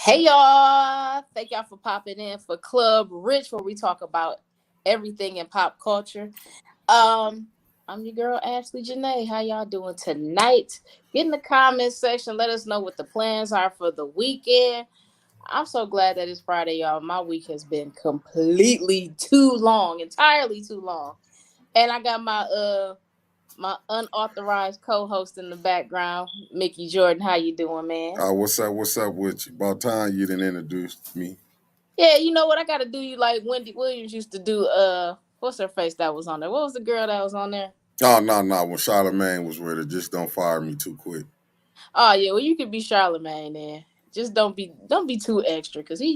Hey y'all! Thank y'all for popping in for Club Rich, where we talk about everything in pop culture. Um, I'm your girl Ashley Janae. How y'all doing tonight? Get in the comments section. Let us know what the plans are for the weekend. I'm so glad that it's Friday, y'all. My week has been completely too long, entirely too long, and I got my unauthorized co-host in the background, Mickey Jordan. How you doing, man? What's up? What's up with you? About time you didn't introduce me. Yeah, you know what? I gotta do you like Wendy Williams used to do. What's her face that was on there? What was the girl that was on there? Oh, no, no. When Charlamagne was with her, just don't fire me too quick. Oh yeah, well you could be Charlemagne then. Just don't be too extra, cause he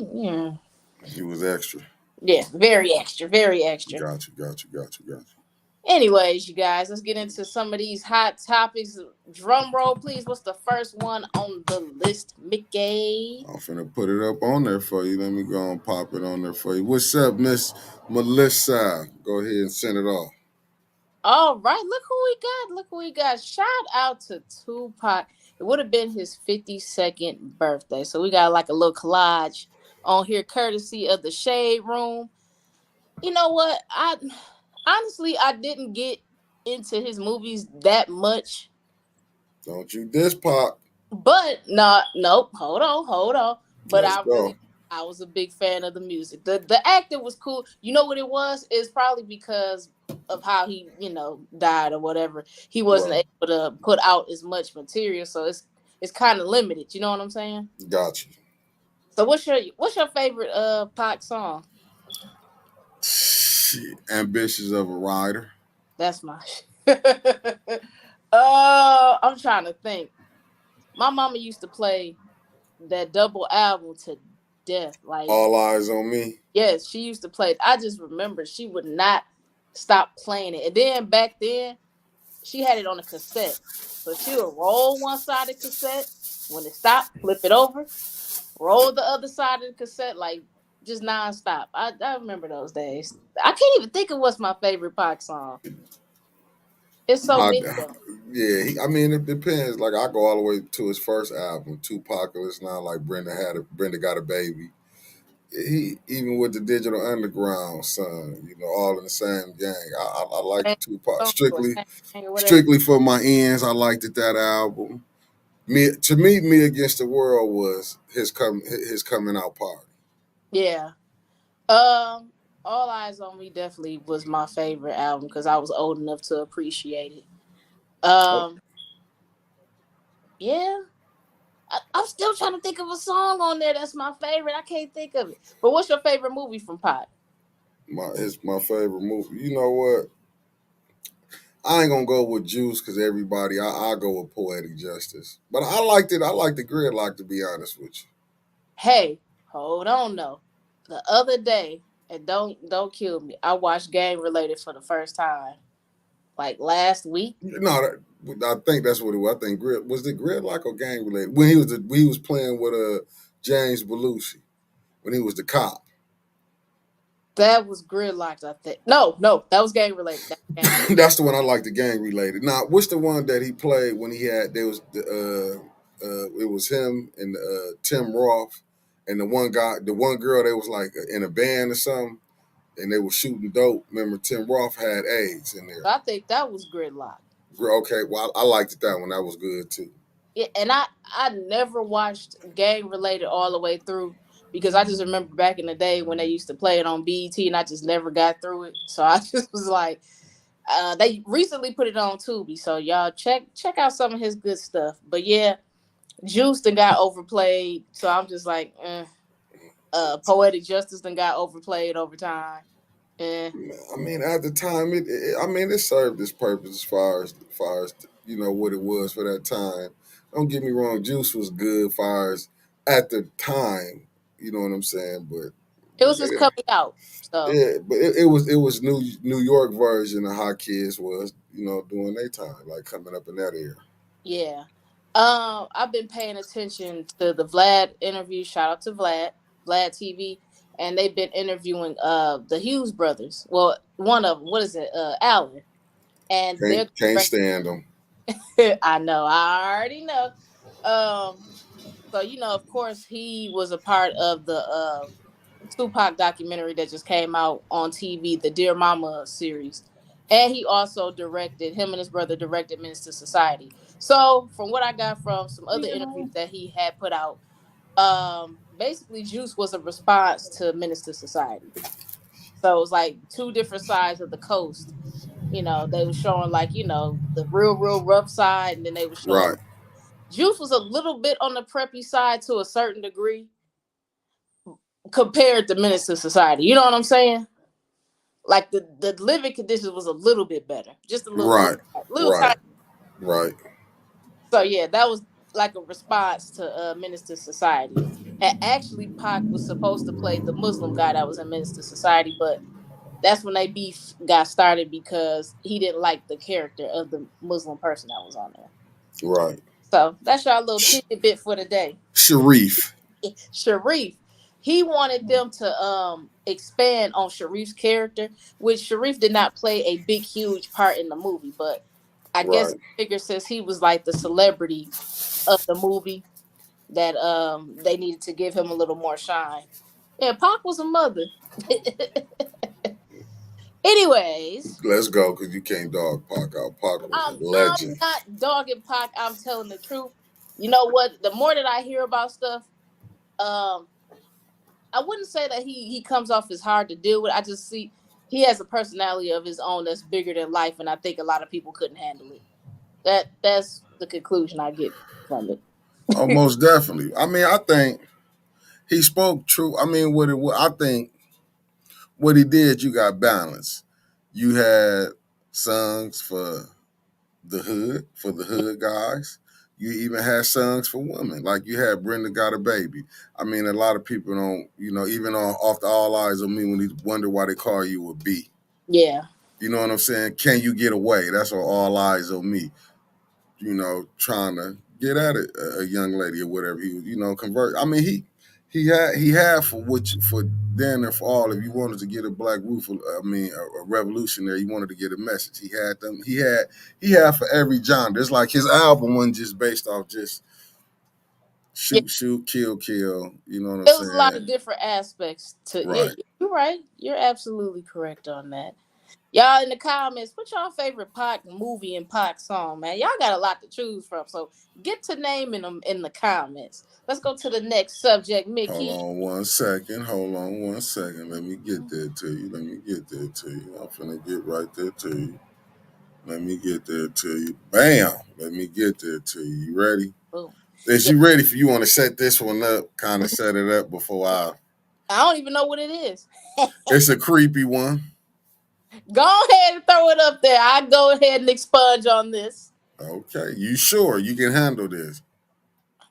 He was extra. yeah, very extra, very extra. Got you. Anyways, you guys, let's get into some of these hot topics. Drum roll, please. What's the first one on the list, Mickey? I'm finna put it up on there for you. Let me go and pop it on there for you. What's up, Miss Melissa? Go ahead and send it off. All right, look who we got. Look who we got. Shout out to Tupac. It would have been his 52nd birthday. So we got like a little collage on here, courtesy of the Shade Room. You know what? I didn't get into his movies that much. Don't you diss pop. But not nope. Hold on. But Let's go. I was a big fan of the music. The acting was cool. You know what it was? It's probably because of how he, died or whatever. He wasn't Right. able to put out as much material, so it's kind of limited. You know what I'm saying? Got you. So what's your favorite Pac song? Shit. Ambitious of a rider. That's my. I'm trying to think. My mama used to play that double album to death. Like, All eyes on me. yes, she used to play it. I just remember she would not stop playing it. And then back then, she had it on a cassette. So she would roll one side of the cassette. When it stopped, flip it over, roll the other side of the cassette, like just nonstop. I remember those days. I can't even think of what's my favorite Pac song. It's so I, many of them. yeah, I mean it depends. Like I go all the way to his first album, Tupac. It's not like Brenda got a baby. He even with the Digital Underground son, all in the same gang. I like the Same Tupac song or strictly same thing or whatever. strictly for my ends. I liked that album. Me Against the World was his coming out party. Yeah. Um, All Eyes on Me definitely was my favorite album because I was old enough to appreciate it. Yeah. I'm still trying to think of a song on there that's my favorite. I can't think of it. But what's your favorite movie from Pot? It's my favorite movie. You know what? I ain't gonna go with Juice because everybody. I go with Poetic Justice, but I liked it. I liked the Gridlock to be honest with you. Hey, hold on though. The other day, and don't kill me. I watched Game Related for the first time, like last week. No, I think that's what it was. I think was the Gridlock or gang related when he was playing with James Belushi when he was the cop. That was Gridlocked, I think. No, that was Game Related. That was Game Related. That's the one I like. The gang related. Now, what's the one that he played when he had? There was it was him and Tim Roth and the one guy, the one girl. They was like in a band or something, and they were shooting dope. Remember, Tim Roth had AIDS in there. I think that was Gridlock. Okay, well, I liked it that one. That was good too. Yeah, and I never watched Gang Related all the way through because I just remember back in the day when they used to play it on BET and I just never got through it. So I just was like, they recently put it on Tubi, so y'all check out some of his good stuff. But yeah, Juice then got overplayed, so I'm just like, Poetic Justice then got overplayed over time. Eh. I mean, at the time, it served its purpose as far as what it was for that time. Don't get me wrong, Juice was good, as far as at the time. You know what I'm saying? But It was just coming out, so yeah, but it was New York version of how kids was, doing their time, like coming up in that era. yeah. I've been paying attention to the Vlad interview. Shout out to Vlad TV, and they've been interviewing the Hughes brothers. Well, one of them, what is it, Allen, and Can't they're can't stand them. I know, I already know. Um, So of course, he was a part of the Tupac documentary that just came out on TV, the Dear Mama series. And he also directed, him and his brother directed Menace to Society. So, from what I got from some other interviews that he had put out, basically Juice was a response to Menace to Society. So it was like two different sides of the coast. They were showing like, the real rough side, and then they were showing Right, Juice was a little bit on the preppy side to a certain degree compared to Menace to Society. You know what I'm saying? Like the living conditions was a little bit better, just a right, little right, tiny. right, So yeah, that was like a response to Menace to Society. And actually, Pac was supposed to play the Muslim guy that was in Menace to Society, but that's when they beef got started because he didn't like the character of the Muslim person that was on there. right. So that's your little Sh- tidbit for the day. Sharif. Sharif, he wanted them to expand on Sharif's character, which Sharif did not play a big huge part in the movie, but I guess Right. he figured since he was like the celebrity of the movie that they needed to give him a little more shine. Yeah, Pac was a mother. Anyways, Let's go, because you can't dog Pac out. Pac was a I'm legend. not dogging Pac. I'm telling the truth. You know what? The more that I hear about stuff, um, I wouldn't say that he comes off as hard to deal with. I just see he has a personality of his own that's bigger than life, and I think a lot of people couldn't handle it. That's the conclusion I get from it. Oh, most definitely. I mean, I think he spoke true. I mean, I think what he did, you got balance. You had songs for the hood guys. You even had songs for women. Like you had Brenda Got a Baby. I mean, a lot of people don't, even on Off the All Eyes on Me, when they wonder why they call you a B. Yeah, You know what I'm saying? Can you get away? That's on All Eyes on Me. Trying to get at it, a young lady or whatever. He was, convert. I mean, he had for for then and for all. If you wanted to get a black roof, I mean, a revolutionary, you wanted to get a message. He had them. He had for every genre. It's like his album wasn't just based off just yeah. shoot, kill, kill. You know what I'm It was a lot saying? of different aspects to Right. it. You're right. You're absolutely correct on that. Y'all in the comments, put y'all favorite Pac movie and Pac song, man. Y'all got a lot to choose from, so get to naming them in the comments. Let's go to the next subject, Hold Mickey. on one second. Hold on one second. Let me get there to you. Let me get there to you. I'm finna get right there to you. Let me get there to you. Bam. Let me get there to you. You ready? Boom. Is Yeah, you ready for you want to set this one up? Kind of set it up before I. I don't even know what it is. It's a creepy one. Go ahead and throw it up there. I go ahead and expunge on this. Okay. You sure you can handle this? I'm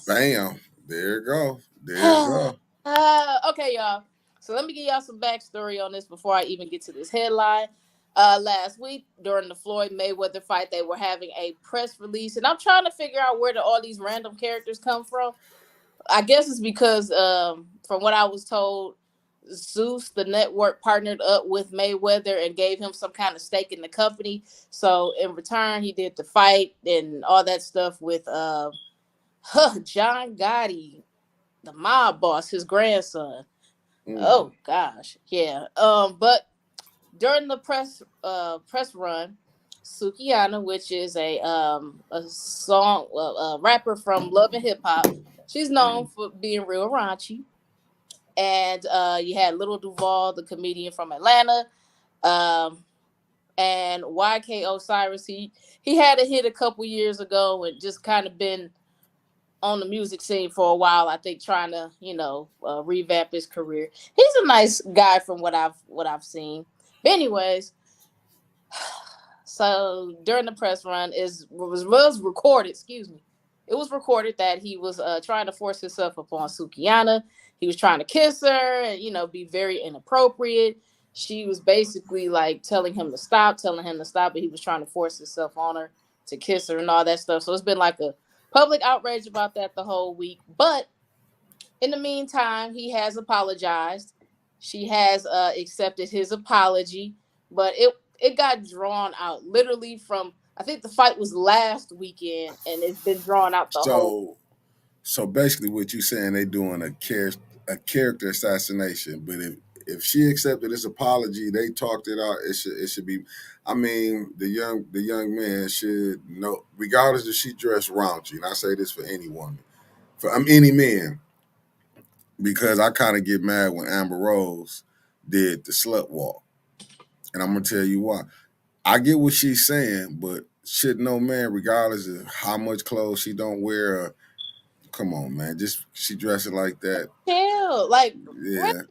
Bam. There you go. There you sure. go. Okay, y'all. So let me give y'all some backstory on this before I even get to this headline. Last week during the Floyd Mayweather fight, they were having a press release, and I'm trying to figure out where all these random characters come from. I guess it's because, from what I was told, Zeus, the network, partnered up with Mayweather and gave him some kind of stake in the company. So in return, he did the fight and all that stuff with John Gotti, the mob boss, his grandson. Mm. Oh gosh, yeah. But during the press run, Sukiyana, which is a song a rapper from Love and Hip Hop, she's known for being real raunchy. And you had Little Duval, the comedian from Atlanta, um, and YK Osiris. He had a hit a couple years ago and just kind of been on the music scene for a while. I think trying to revamp his career. He's a nice guy from what I've seen. But anyways, so during the press run was recorded. Excuse me. It was recorded that he was trying to force himself upon Sukiyana. He was trying to kiss her and be very inappropriate. She was basically like telling him to stop, but he was trying to force himself on her to kiss her and all that stuff. So it's been like a public outrage about that the whole week. But in the meantime, he has apologized. She has accepted his apology, but it got drawn out literally from, I think the fight was last weekend, and it's been drawn out the whole. So So basically, what you saying, they doing a character assassination. But if she accepted this apology, they talked it out. It should be. I mean, the young man should know, regardless if she dressed raunchy. And I say this for any woman, for any man, because I kind of get mad when Amber Rose did the slut walk, and I'm gonna tell you why. I get what she's saying, but should no man, regardless of how much clothes she don't wear, come on, man, just she dressing like that. Chill. Like, Yeah,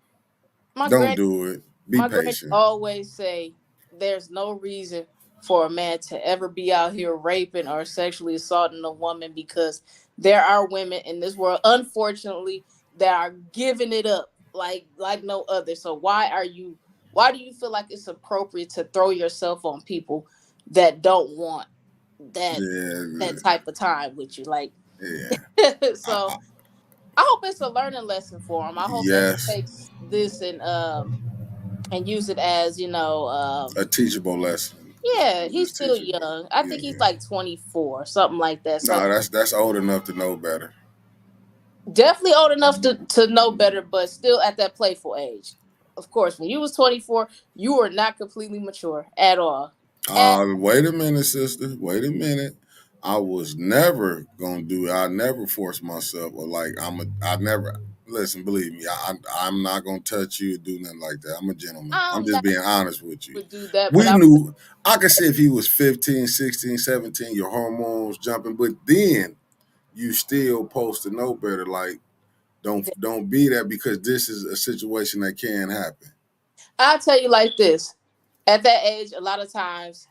my don't granny, do it. Be my granny patient. always say there's no reason for a man to ever be out here raping or sexually assaulting a woman, because there are women in this world, unfortunately, that are giving it up like no other. So why do you feel like it's appropriate to throw yourself on people that don't want that Yeah, type of time with you? Like, yeah. I, so I, I hope it's a learning lesson for him. I hope that he yes, takes this and use it as, a teachable lesson. yeah, he's Just still teachable. young. I think he's Yeah. like 24, something like that. No, So that's old enough to know better. definitely old enough to know better, but still at that playful age. Of course, when you was 24, you were not completely mature at all. At Wait a minute, sister. Wait a minute. I was never gonna do it. I never force myself, or like I never listen. Believe me, I'm not gonna touch you or do nothing like that. I'm a gentleman. I'm I'm just not being honest with you. would do that, but We I knew. I could say if he was 15, 16, 17, your hormones jumping, but then you still supposed to know better. Like don't be that, because this is a situation that can happen. I'll tell you like this. At that age, a lot of times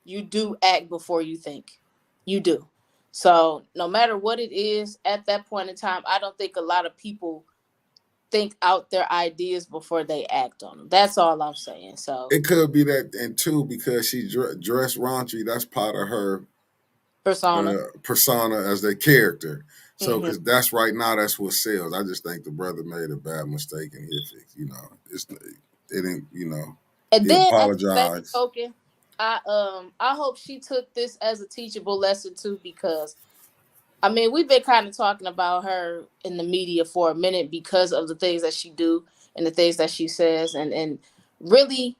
you do act before you think. You do. So no matter what it is, at that point in time, I don't think a lot of people think out their ideas before they act on them. That's all I'm saying. So It could be that, and two, because she dressed raunchy. That's part of her persona. persona as their character. So, Hmm. because that's right now, that's what sells. I just think the brother made a bad mistake, and it didn't. And He then at the same apologized. token, I hope she took this as a teachable lesson too, because I mean we've been kind of talking about her in the media for a minute because of the things that she do and the things that she says, and really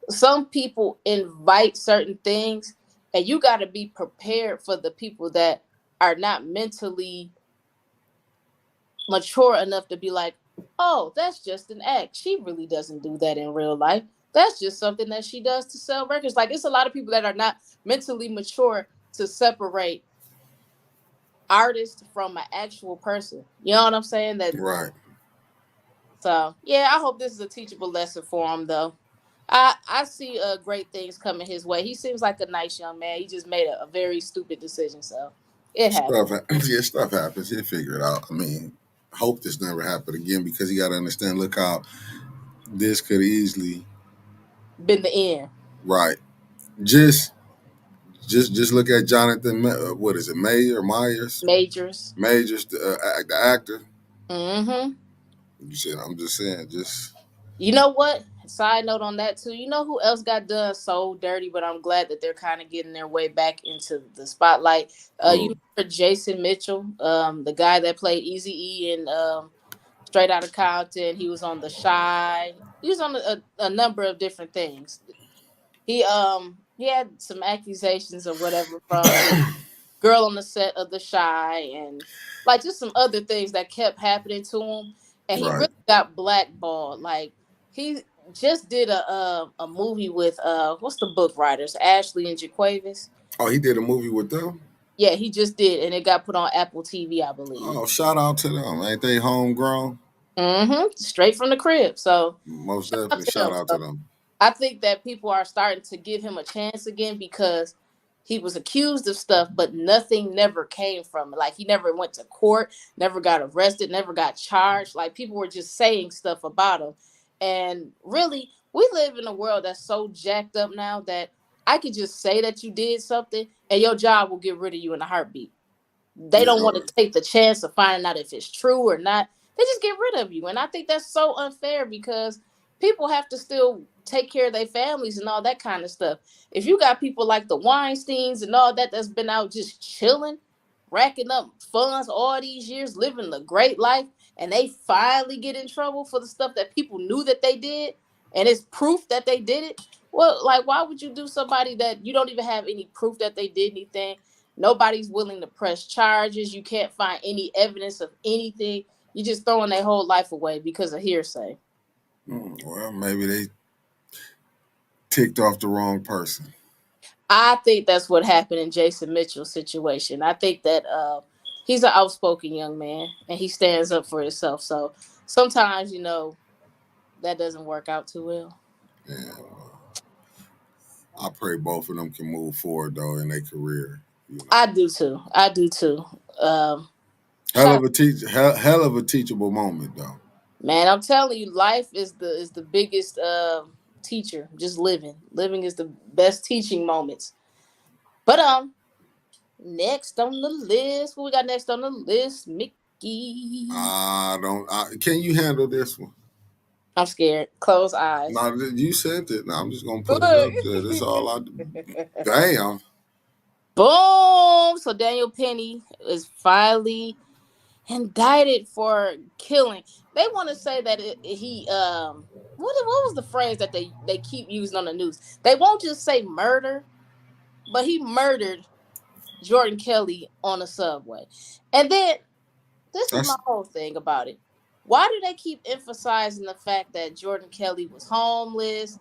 some people invite certain things, and you got to be prepared for the people that are not mentally mature enough to be like, oh, that's just an act. She really doesn't do that in real life. That's just something that she does to sell records. Like, it's a lot of people that are not mentally mature to separate artist from an actual person. You know what I'm saying? That Right. So yeah, I hope this is a teachable lesson for him though. I see great things coming his way. He seems like a nice young man. He just made a very stupid decision, so it happened. Yeah, stuff happens. He'll figure it out. I mean, hope this never happened again, because you got to understand. Look how this could easily. Been the end. Right. Just just look at Jonathan. What is it? Myers. Majors. Majors, the actor. Mm-hmm. You said, I'm just saying, just You know what? Side note on that too. You know who else got done so dirty, but I'm glad that they're kind of getting their way back into the spotlight. You who? remember Jason Mitchell, the guy that played Easy E in Straight Outta Compton. He was on The Shy. He was on a number of different things. He had some accusations or whatever from the girl on the set of The Shy, and like just some other things that kept happening to him, and he Right. really got blackballed. Like, he just did a movie with what's the book writers, Ashley and Jaquavis. Oh, he did a movie with them. Yeah, he just did, and it got put on Apple TV, I believe. Oh, shout out to them. Ain't they homegrown? Straight from the crib. So Most shout out definitely, to shout them. out to So them. I think that people are starting to give him a chance again, because he was accused of stuff, but nothing never came from it. Like, he never went to court, never got arrested, never got charged. Like, people were just saying stuff about him. And really, we live in a world that's so jacked up now that I could just say that you did something and your job will get rid of you in a heartbeat. They Yeah, don't want to take the chance of finding out if it's true or not. They just get rid of you. And I think that's so unfair, because people have to still take care of their families and all that kind of stuff. If you got people like the Weinsteins and all that that's been out just chilling, racking up funds all these years, living a great life, and they finally get in trouble for the stuff that people knew that they did, and it's proof that they did it. Well, like, why would you do somebody that you don't even have any proof that they did anything? Nobody's willing to press charges. You can't find any evidence of anything. You're just throwing their whole life away because of hearsay. Well, maybe they ticked off the wrong person. I think that's what happened in Jason Mitchell's situation. I think that he's an outspoken young man and he stands up for himself. So sometimes, that doesn't work out too well. Yeah, I pray both of them can move forward though in their career. You know, I do too. I do too. Um, hell shout of a hell of a teachable moment though. Man, I'm telling you, life is the biggest teacher. Just living. Living is the best teaching moments. But next on the list, what we got next on the list, Mickey? I don't. Can you handle this one? I'm scared. Close eyes. No, you said it. Now I'm just gonna put it Look. up there. That's all I. Damn. Boom. So Daniel Penny is finally indicted for killing. They want to say that he what was the phrase that they keep using on the news? They won't just say murder, but he murdered Jordan Kelly on a subway. And then this is my That's whole thing about it. Why do they keep emphasizing the fact that Jordan Kelly was homeless?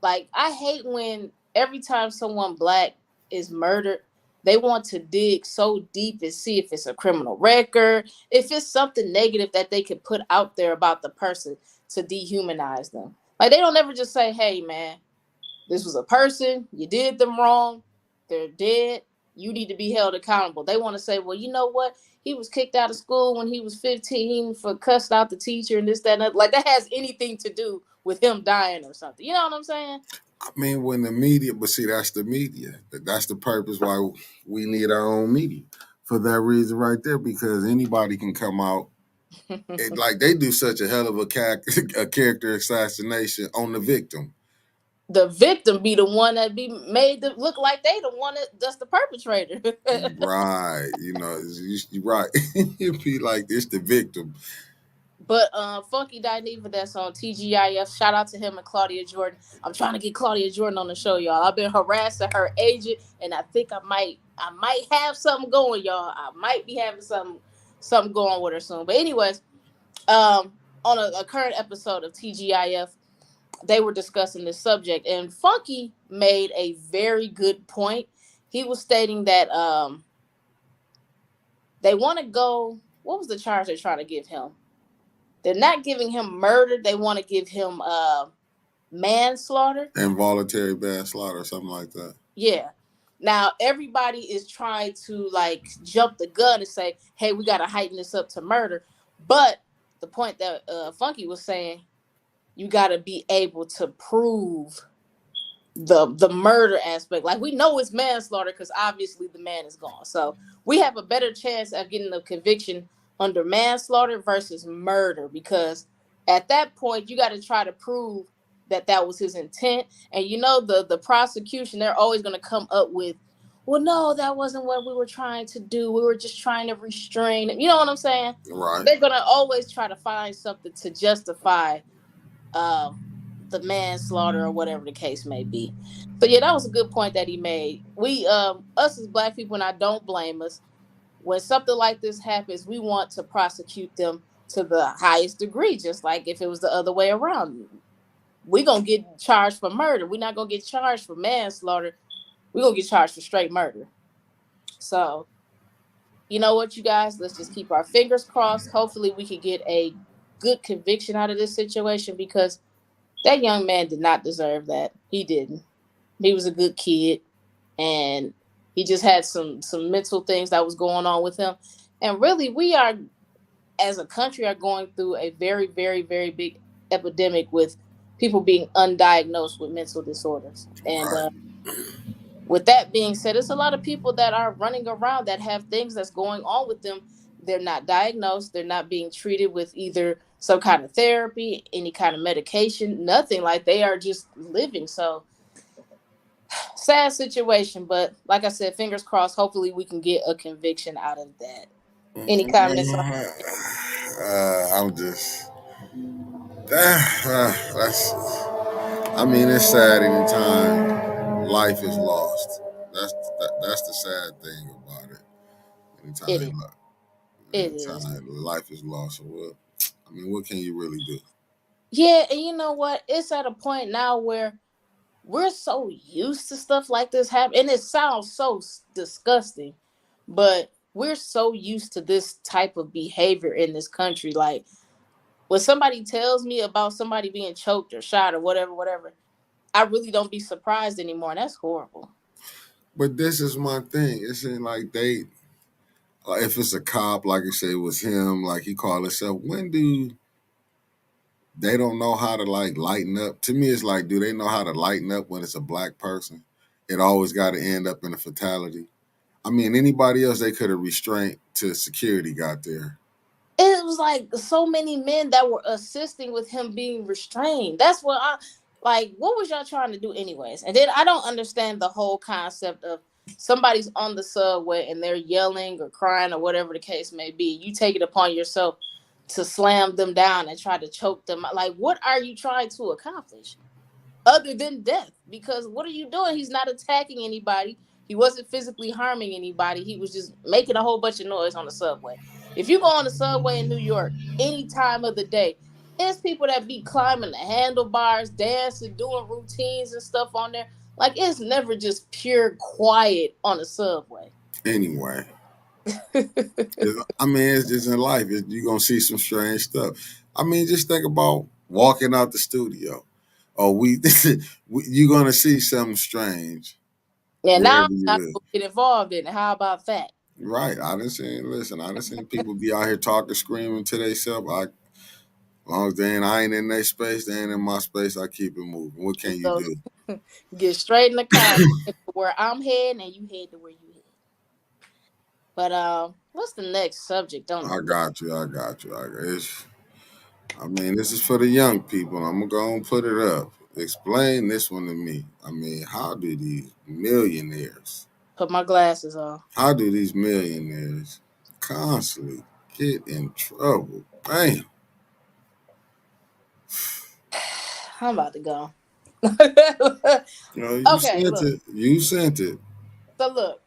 Like, I hate when every time someone black is murdered, they want to dig so deep and see if it's a criminal record, if it's something negative that they could put out there about the person to dehumanize them. Like, they don't ever just say, hey, man, this was a person, you did them wrong, they're dead, you need to be held accountable. They want to say, well, you know what? He was kicked out of school when he was 15 for cussed out the teacher and this, that, and that. Like, that has anything to do with him dying or something. You know what I'm saying? I mean, when the media, but see, that's the media. That's the purpose why we need our own media for that reason right there. Because anybody can come out and like they do such a hell of a character assassination on the victim. The victim be the one that be made to look like they the one that's the perpetrator. Right, you're right. It'd be like this the victim. But Funky Dineva that's on TGIF. Shout out to him and Claudia Jordan. I'm trying to get Claudia Jordan on the show, y'all. I've been harassing her agent, and I think I might have something going, y'all. I might be having something going with her soon. But anyways, on a current episode of TGIF, they were discussing this subject, and Funky made a very good point. He was stating that they want to go. What was the charge they're trying to give him? They're not giving him murder. They want to give him manslaughter. Involuntary manslaughter or something like that. Yeah. Now everybody is trying to like jump the gun and say, "Hey, we got to heighten this up to murder." But the point that Funky was saying, you got to be able to prove the murder aspect. Like, we know it's manslaughter because obviously the man is gone. So we have a better chance of getting a conviction under manslaughter versus murder, because at that point you got to try to prove that was his intent. And the prosecution, they're always going to come up with, well, no, that wasn't what we were trying to do, we were just trying to restrain him. You know what I'm saying? Right. They're going to always try to find something to justify the manslaughter or whatever the case may be. So yeah, that was a good point that he made. We us as black people, and I don't blame us, when something like this happens, we want to prosecute them to the highest degree, just like if it was the other way around. We're gonna get charged for murder. We're not gonna get charged for manslaughter. We're gonna get charged for straight murder. So, you know what, you guys, let's just keep our fingers crossed. Hopefully we can get a good conviction out of this situation, because that young man did not deserve that. He didn't. He was a good kid, and he just had some mental things that was going on with him. And really, we are, as a country, are going through a very, very, very big epidemic with people being undiagnosed with mental disorders. And Right. with that being said, it's a lot of people that are running around that have things that's going on with them. They're not diagnosed. They're not being treated with either some kind of therapy, any kind of medication, nothing. Like, they are just living. So sad situation, but like I said, fingers crossed. Hopefully, we can get a conviction out of that. Any comments on? I'm just that's. I mean, it's sad anytime life is lost. That's the sad thing about it. It is. Anytime, It is. anytime life is lost, so what? I mean, what can you really do? Yeah, and you know what? It's at a point now where we're so used to stuff like this happening, and it sounds so disgusting, but we're so used to this type of behavior in this country. Like when somebody tells me about somebody being choked or shot or whatever, whatever, I really don't be surprised anymore, and that's horrible. But this is my thing. It's in like if it's a cop, like I say, it was him, like he called himself. When do they don't know how to like lighten up? To me, it's like, do they know how to lighten up when it's a black person? It always got to end up in a fatality. I mean, anybody else they could have restrained till security got there. It was like so many men that were assisting with him being restrained. That's what I like. What was y'all trying to do, anyways? And then I don't understand the whole concept of somebody's on the subway and they're yelling or crying or whatever the case may be. You take it upon yourself to slam them down and try to choke them. Like, what are you trying to accomplish? Other than death, because what are you doing? He's not attacking anybody. He wasn't physically harming anybody. He was just making a whole bunch of noise on the subway. If you go on the subway in New York any time of the day, there's people that be climbing the handlebars, dancing, doing routines and stuff on there. Like, it's never just pure quiet on the subway. Anyway, I mean, it's just in life. You're gonna see some strange stuff. I mean, just think about walking out the studio. Oh, you're gonna see something strange And now wherever I'm you not gonna get involved in it. How about that? live. Right. I done seen people be out here talking, screaming to themselves. As long as I ain't in their space, they ain't in my space, I keep it moving. What can you So do? get straight in the car where I'm heading, and you head to where you head. But what's the next subject on the I list? got you. I mean, this is for the young people. I'm gonna go and put it up. Explain this one to me. I mean, Put my glasses on. how do these millionaires constantly get in trouble? Bam. I'm about to go. You know, you Okay, sent look. it. You sent it. So look,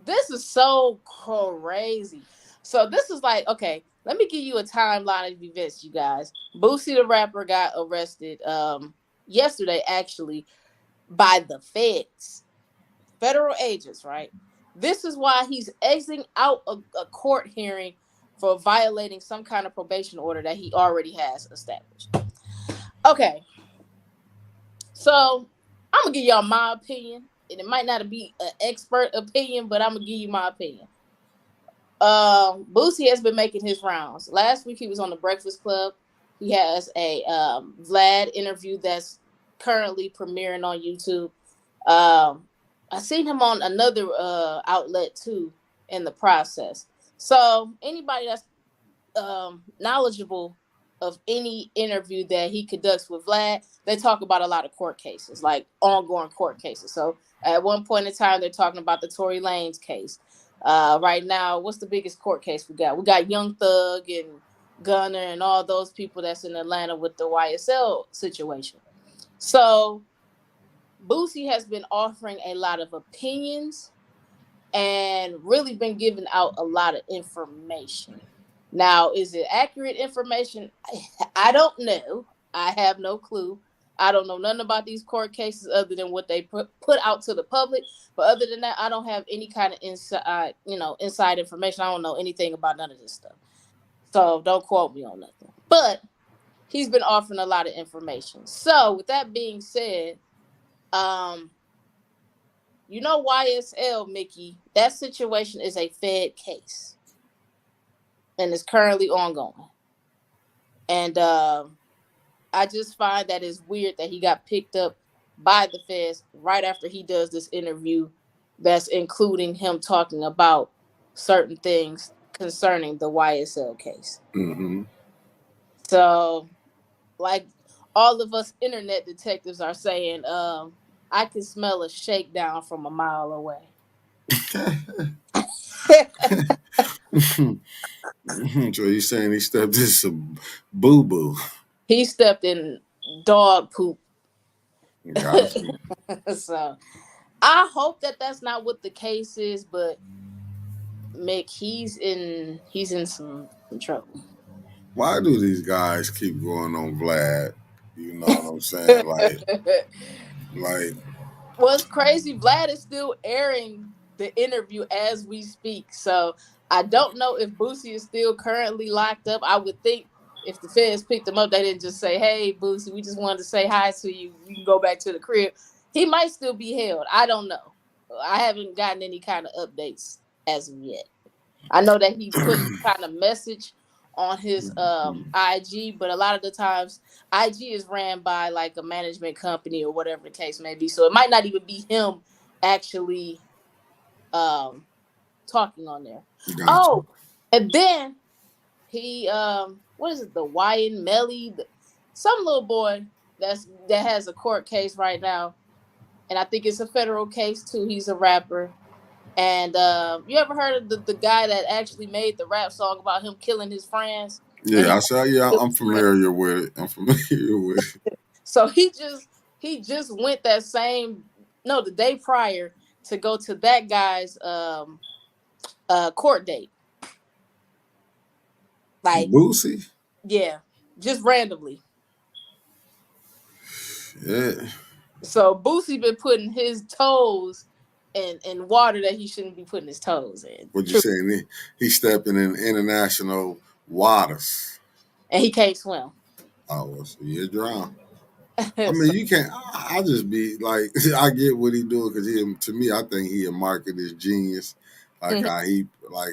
this is so crazy. So this is like, okay, let me give you a timeline of events, you guys. Boosie the rapper got arrested yesterday actually by the feds. Federal agents, right? This is why he's exiting out a court hearing for violating some kind of probation order that he already has established. Okay, so I'm gonna give y'all my opinion, and it might not be an expert opinion, but I'm gonna give you my opinion. Boosie has been making his rounds. Last week he was on the Breakfast Club. He has a Vlad interview that's currently premiering on YouTube. I seen him on another outlet too in the process. So anybody that's knowledgeable of any interview that he conducts with Vlad, they talk about a lot of court cases, like ongoing court cases. So at one point in time, they're talking about the Tory Lanez case. Right now, what's the biggest court case we got? We got Young Thug and Gunner and all those people that's in Atlanta with the YSL situation. So Boosie has been offering a lot of opinions and really been giving out a lot of information. Now, is it accurate information? I don't know. I have no clue. I don't know nothing about these court cases other than what they put out to the public. But other than that, I don't have any kind of inside information. I don't know anything about none of this stuff. So don't quote me on nothing. But he's been offering a lot of information. So with that being said, um, YSL, Mickey, that situation is a Fed case and is currently ongoing. And I just find that it's weird that he got picked up by the feds right after he does this interview that's including him talking about certain things concerning the YSL case. Mm-hmm. So, like all of us internet detectives are saying, I can smell a shakedown from a mile away. So you saying he stepped in some boo boo? He stepped in dog poop. Gotcha. So I hope that that's not what the case is, but Mick, he's in some trouble. Why do these guys keep going on Vlad? You know what I'm saying? Like What's crazy, Vlad is still airing the interview as we speak. So I don't know if Boosie is still currently locked up. I would think if the feds picked him up, they didn't just say, "Hey, Boosie, we just wanted to say hi to you. You can go back to the crib." He might still be held. I don't know. I haven't gotten any kind of updates as of yet. I know that he put some kind of message on his IG, but a lot of the times IG is ran by like a management company or whatever the case may be. So it might not even be him actually um talking on there. gotcha. Oh, and then he what is it, the Wyan Melly, some little boy that has a court case right now, and I think it's a federal case too. He's a rapper. And you ever heard of the guy that actually made the rap song about him killing his friends? And Yeah, he I said, yeah, killed I'm his friend. familiar with it. I'm familiar with it. So he just went that same, no, the day prior to go to that guy's court date. Like, Boosie? yeah, just randomly. Yeah. So Boosie been putting his toes in water that he shouldn't be putting his toes in. What you True. saying? He's stepping in international waters. And he can't swim. Oh, well, so you're drowned. I mean, So, you can't. I just be like, I get what he doing because to me, I think he a marketer's genius. Like mhm.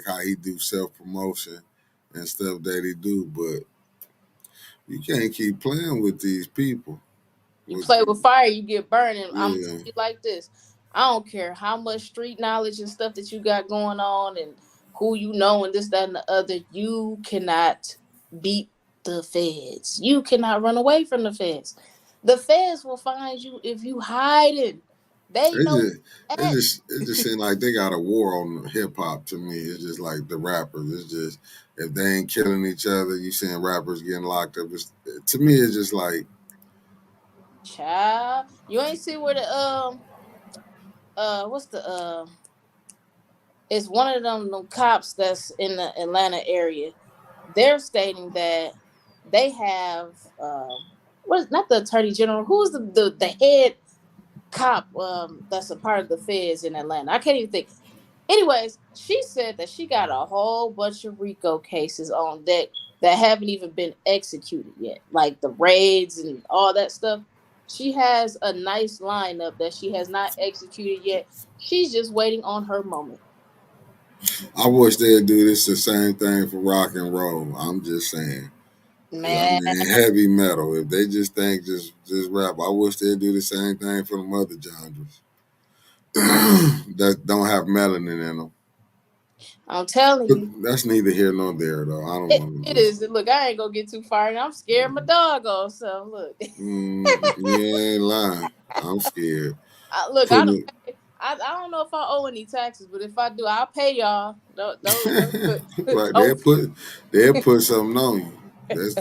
how he do self promotion and stuff that he do. But you can't keep playing with these people. You With play with fire, you get burned. And I'm telling yeah, you like this. I don't care how much street knowledge and stuff that you got going on and who you know and this, that, and the other. You cannot beat the feds. You cannot run away from the feds. The feds will find you if you hiding. They it know just at. it just seems like they got a war on hip hop. To me, it's just like the rappers. It's just if they ain't killing each other, you seeing rappers getting locked up. To me, it's just like Child. You ain't see where the what's the it's one of them cops that's in the Atlanta area. They're stating that they have what is not the attorney general, who's the head cop that's a part of the feds in Atlanta. I can't even think. Anyways, she said that she got a whole bunch of RICO cases on deck that haven't even been executed yet, like the raids and all that stuff. She has a nice lineup that she has not executed yet. She's just waiting on her moment. I wish they'd do this the same thing for rock and roll. I'm just saying. 'Cause I Man, mean, heavy metal. If they just think just rap, I wish they'd do the same thing for the other genres that don't have melanin in them. I'm telling But you. that's neither here nor there, though. I don't It, want to it just. is. Look, I ain't gonna get too far. And I'm scared my dog off. So look, You ain't lying. I'm scared. look, I Putting don't. it. I don't know if I owe any taxes, but if I do, I'll pay y'all. Don't put. Right, Don't. they'll put something on you. That's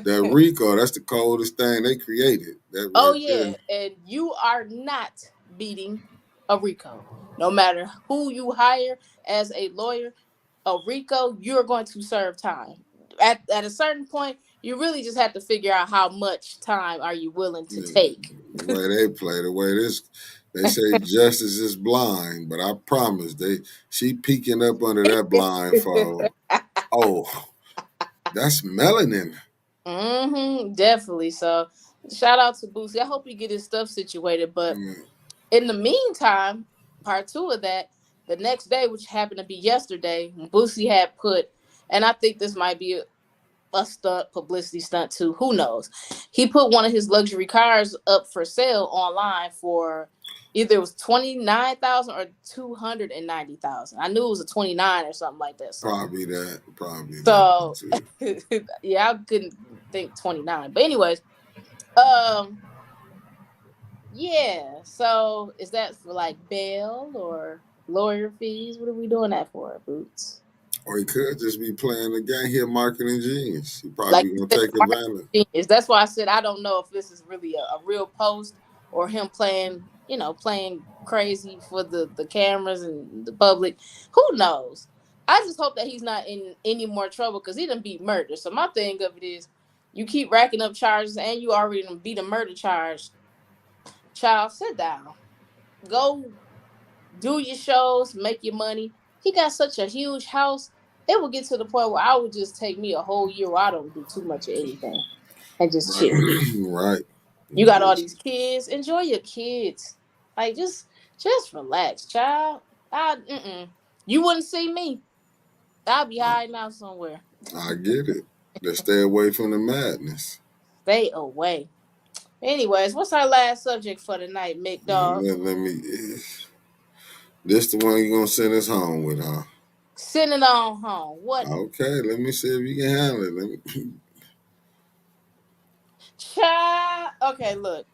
that Rico. That's the coldest thing they created. That Oh right yeah, there. and you are not beating a RICO. No matter who you hire as a lawyer, a RICO, you're going to serve time. At a certain point, you really just have to figure out how much time are you willing to Yeah, take. the way they play, the way this, they say justice is blind, but I promise she peeking up under that blindfold. Oh, that's melanin. Definitely. So shout out to Boosie. I hope he get his stuff situated. But Mm, in the meantime, part two of that, the next day, which happened to be yesterday, Boosie had put, and I think this might be a stunt, publicity stunt too. Who knows? He put one of his luxury cars up for sale online for either it was 29,000 or 290,000. I knew it was a 29 or something like that. So probably that one so too. yeah, I couldn't think 29. But anyways, um Yeah. So is that for like bail or lawyer fees? What are we doing that for, Boots? Or he could just be playing the game. He a marketing genius. He Like probably gonna you said, take marketing advantage. genius. That's why I said I don't know if this is really a real post or him playing, playing crazy for the cameras and the public. Who knows? I just hope that he's not in any more trouble because he done beat murder. So my thing of it is, you keep racking up charges and you already done beat a murder charge. Child, sit down. Go do your shows, make your money. He got such a huge house. It would get to the point where I would just take me a whole year where I don't do too much of anything and just chill. Right. Right. You got all Just these kids. Enjoy your kids. Like just relax, child. You wouldn't see me. I'll be hiding out somewhere. I get it. Let's stay away from the madness. Stay away. Anyways, what's our last subject for tonight, Mick Dog? Let me. This the one you gonna send us home with, huh? Send it on home. What Okay. Let me see if you can handle it. Let me. child? Okay, look.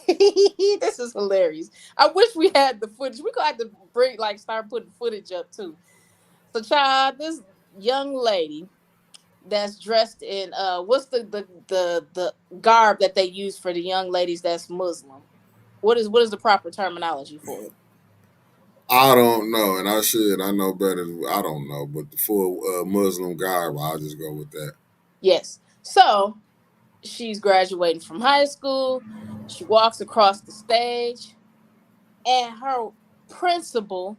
This is hilarious. I wish we had the footage. We gonna have to start putting footage up too. So, child, this young lady that's dressed in what's the garb that they use for the young ladies that's Muslim? What is the proper terminology for it? I don't know, and I should. I know better. I don't know, but the full Muslim garb, I'll just go with that. Yes. So she's graduating from high school. She walks across the stage, and her principal,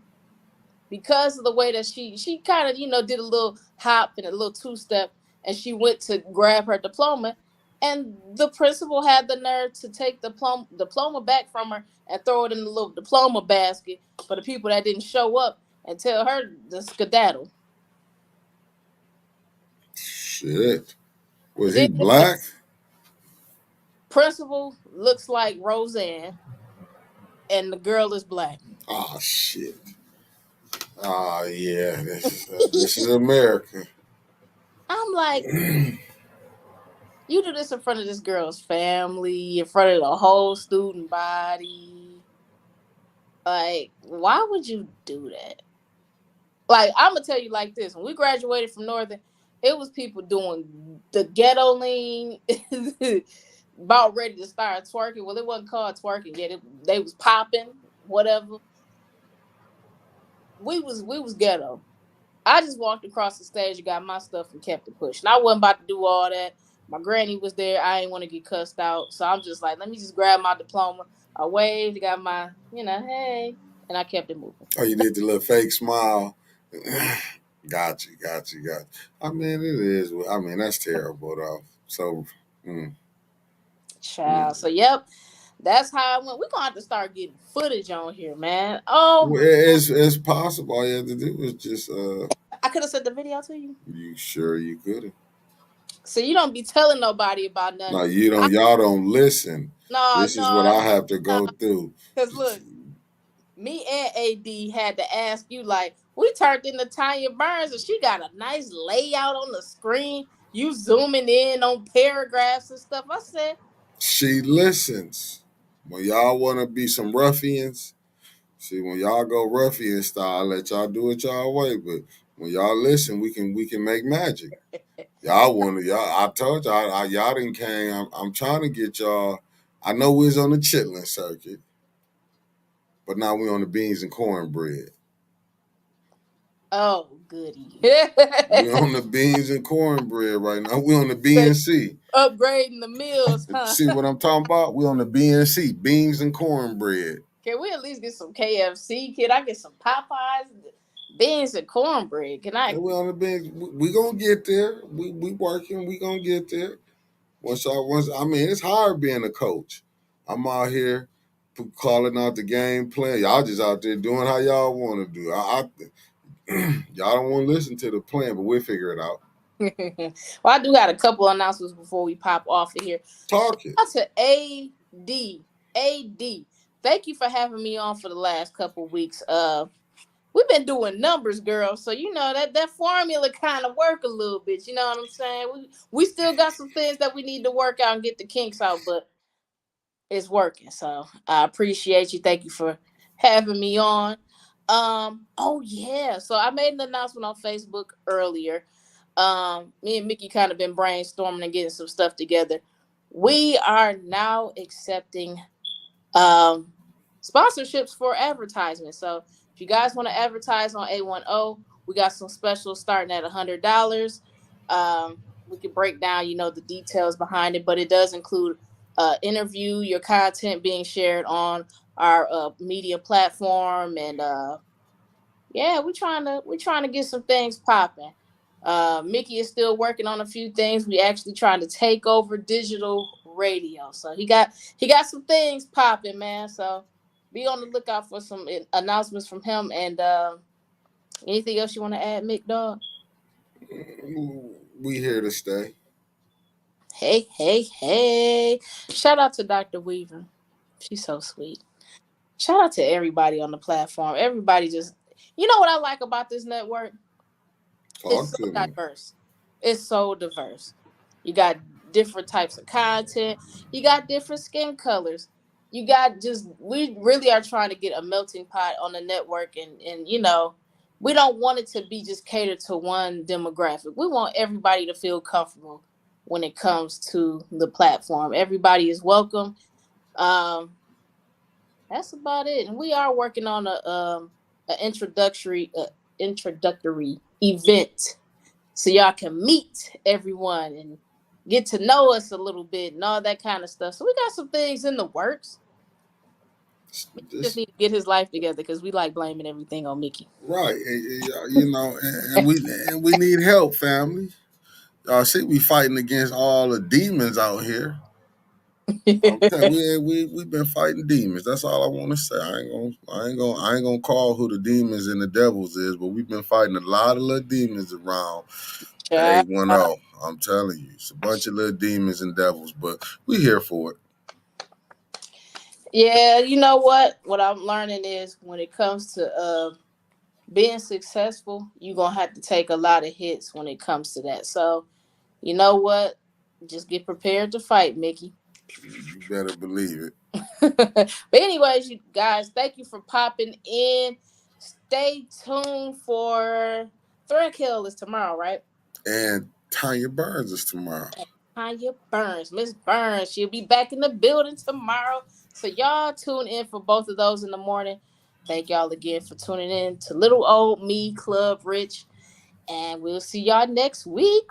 because of the way that she kind of did a little hop and a little two step, and she went to grab her diploma, and the principal had the nerve to take the diploma back from her and throw it in the little diploma basket for the people that didn't show up and tell her to skedaddle. Shit. Was he Then black? principal looks like Roseanne, and the girl is black. Oh shit. Oh yeah. This is America. I'm like, you do this in front of this girl's family, in front of the whole student body. Like, why would you do that? Like, I'm gonna tell you like this: when we graduated from Northern, it was people doing the ghetto lean, about ready to start twerking. Well, it wasn't called twerking yet; they was popping, whatever. We was ghetto. I just walked across the stage and got my stuff and kept it pushing. I wasn't about to do all that. My granny was there. I ain't want to get cussed out, so I'm just like, let me just grab my diploma. I waved, got my, hey, and I kept it moving. Oh, you did the little fake smile. Got you, got you, got you. I mean, it is. I mean, that's terrible, though. So, mm, Child. mm. So yep, that's how I went. We're gonna have to start getting footage on here, man. Oh Well, my god. it's possible. All you have to do is just, I could have sent the video to you. you sure you could have. So you don't be telling nobody about No, nothing. you I don't. Y'all don't listen. no, This is what no, I have to no. go through. Cause look, me and AD had to ask you, like, we turned into Tanya Burns and she got a nice layout on the screen. You zooming in on paragraphs and stuff. I said, She listens. When y'all want to be some ruffians, see, when y'all go ruffian style, I let y'all do it y'all way. But when y'all listen, we can make magic. Y'all want to y'all. I told y'all, y'all didn't came. I'm trying to get y'all. I know we was on the chitlin circuit, but now we on the beans and cornbread. oh, goody. We on the beans and cornbread right now. We on the They BNC. upgrading the meals, huh? See what I'm talking about? We on the BNC, beans and cornbread. Can we at least get some KFC? Can I get some Popeyes, beans, and cornbread? Can I? And we on the beans. We gonna get there. We working. We gonna get there. Once I mean, it's hard being a coach. I'm out here calling out the game plan. Y'all just out there doing how y'all want to do. Y'all don't want to listen to the plan, but we'll figure it out. Well, I do got a couple announcements before we pop off of here. Shout Talk it. out to AD. AD. Thank you for having me on for the last couple weeks. We've been doing numbers, girl. So that formula kind of work a little bit. You know what I'm saying? We still got some things that we need to work out and get the kinks out, but it's working. So I appreciate you. Thank you for having me on. Oh yeah. So I made an announcement on Facebook earlier. Me and Mickey kind of been brainstorming and getting some stuff together. We are now accepting um sponsorships for advertisements. So if you guys want to advertise on A10, we got some specials starting at $100. We can break down, the details behind it, but it does include interview, your content being shared on our media platform, and yeah, we're trying to get some things popping. Mickey is still working on a few things. We actually trying to take over digital radio, so he got some things popping, man. So be on the lookout for some announcements from him. And anything else you want to add, Mick Dog? We here to stay. Hey, hey, hey! Shout out to Dr. Weaver. She's so sweet. Shout out to everybody on the platform. Everybody just, what I like about this network? It's Talk so to me. diverse. It's so diverse. You got different types of content. You got different skin colors. You got just we really are trying to get a melting pot on the network, and we don't want it to be just catered to one demographic. We want everybody to feel comfortable when it comes to the platform. Everybody is welcome. Um that's about it. And we are working on a introductory event so y'all can meet everyone and get to know us a little bit and all that kind of stuff. So we got some things in the works. Mickey just This need to get his life together because we like blaming everything on Mickey. right, and we need help, family. See, we fighting against all the demons out here. I'm telling you, we've been fighting demons. That's all I want to say. I ain't gonna call who the demons and the devils is, but we've been fighting a lot of little demons around the Child. 810. I'm telling you, it's a bunch of little demons and devils, but we here for it. Yeah, you know what? What I'm learning is when it comes to being successful, you're gonna have to take a lot of hits when it comes to that. So, you know what? Just get prepared to fight, Mickey. You better believe it. But anyways, you guys, thank you for popping in. Stay tuned for Thread Kill is tomorrow, right? And Tanya Burns is tomorrow. Tanya Burns, Miss Burns, she'll be back in the building tomorrow. So y'all tune in for both of those in the morning. Thank y'all again for tuning in to Little Old Me Club Rich, and we'll see y'all next week.